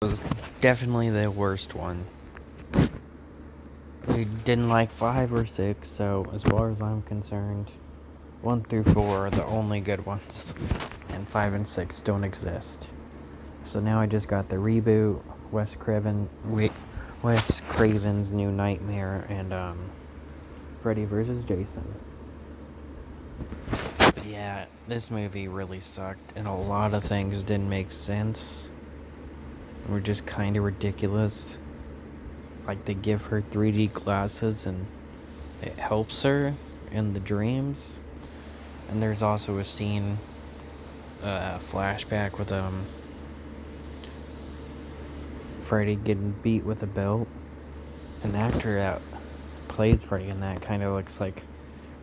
Was definitely the worst one. I didn't like 5 or 6, so as far as I'm concerned, 1 through 4 are the only good ones, and 5 and 6 don't exist. So now I just got the reboot, Wes Craven's New Nightmare, and Freddy vs. Jason. But yeah, this movie really sucked, and a lot of things didn't make sense. Were just kind of ridiculous. Like, they give her 3D glasses and it helps her in the dreams. And there's also a scene, flashback with Freddy getting beat with a belt. An actor that plays Freddy in that kind of looks like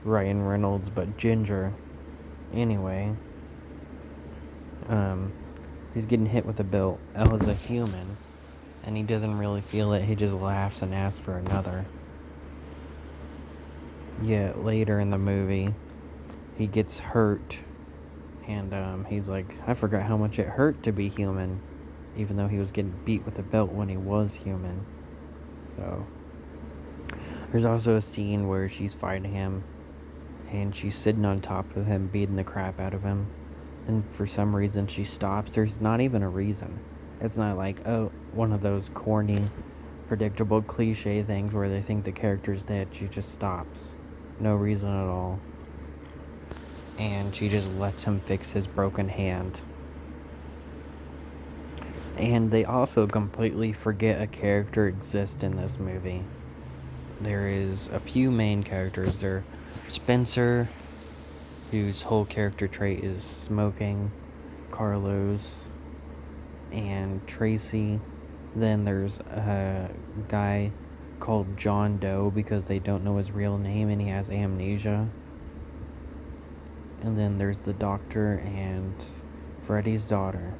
Ryan Reynolds but ginger. Anyway, he's getting hit with a belt as a human, and he doesn't really feel it. He just laughs and asks for another. Yet later in the movie, he gets hurt, and he's like, I forgot how much it hurt to be human, even though he was getting beat with a belt when he was human. So there's also a scene where she's fighting him, and she's sitting on top of him, beating the crap out of him, and for some reason she stops. There's not even a reason. It's not like, oh, one of those corny, predictable cliche things where they think the character's dead. She just stops. No reason at all. And she just lets him fix his broken hand. And they also completely forget a character exists in this movie. There is a few main characters. There's Spencer, whose whole character trait is smoking, Carlos, and Tracy. Then there's a guy called John Doe because they don't know his real name and he has amnesia. And then there's the doctor and Freddy's daughter.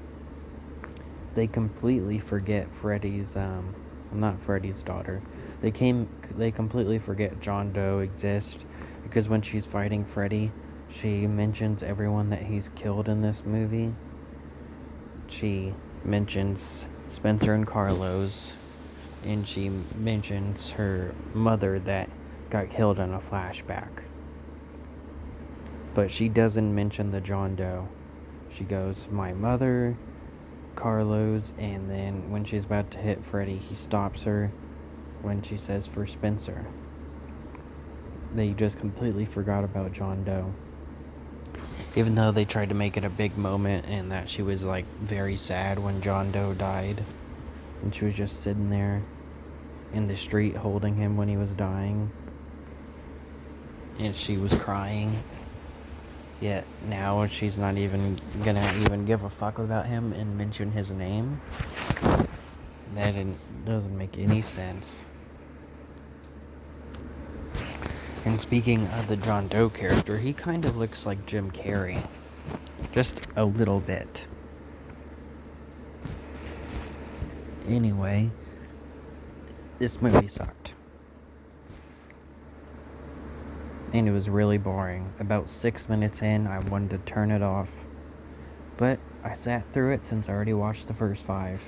They completely forget not Freddy's daughter. They completely forget John Doe exists, because when she's fighting Freddy, she mentions everyone that he's killed in this movie. She mentions Spencer and Carlos, and she mentions her mother that got killed in a flashback. But she doesn't mention the John Doe. She goes, my mother, Carlos, and then when she's about to hit Freddy, he stops her when she says for Spencer. They just completely forgot about John Doe. Even though they tried to make it a big moment and that she was like very sad when John Doe died. And she was just sitting there in the street holding him when he was dying. And she was crying. Yet now she's not even gonna give a fuck about him and mention his name. That doesn't make any sense. And speaking of the John Doe character, he kind of looks like Jim Carrey. Just a little bit. Anyway, this movie sucked. And it was really boring. About 6 minutes in, I wanted to turn it off. But I sat through it since I already watched the first 5.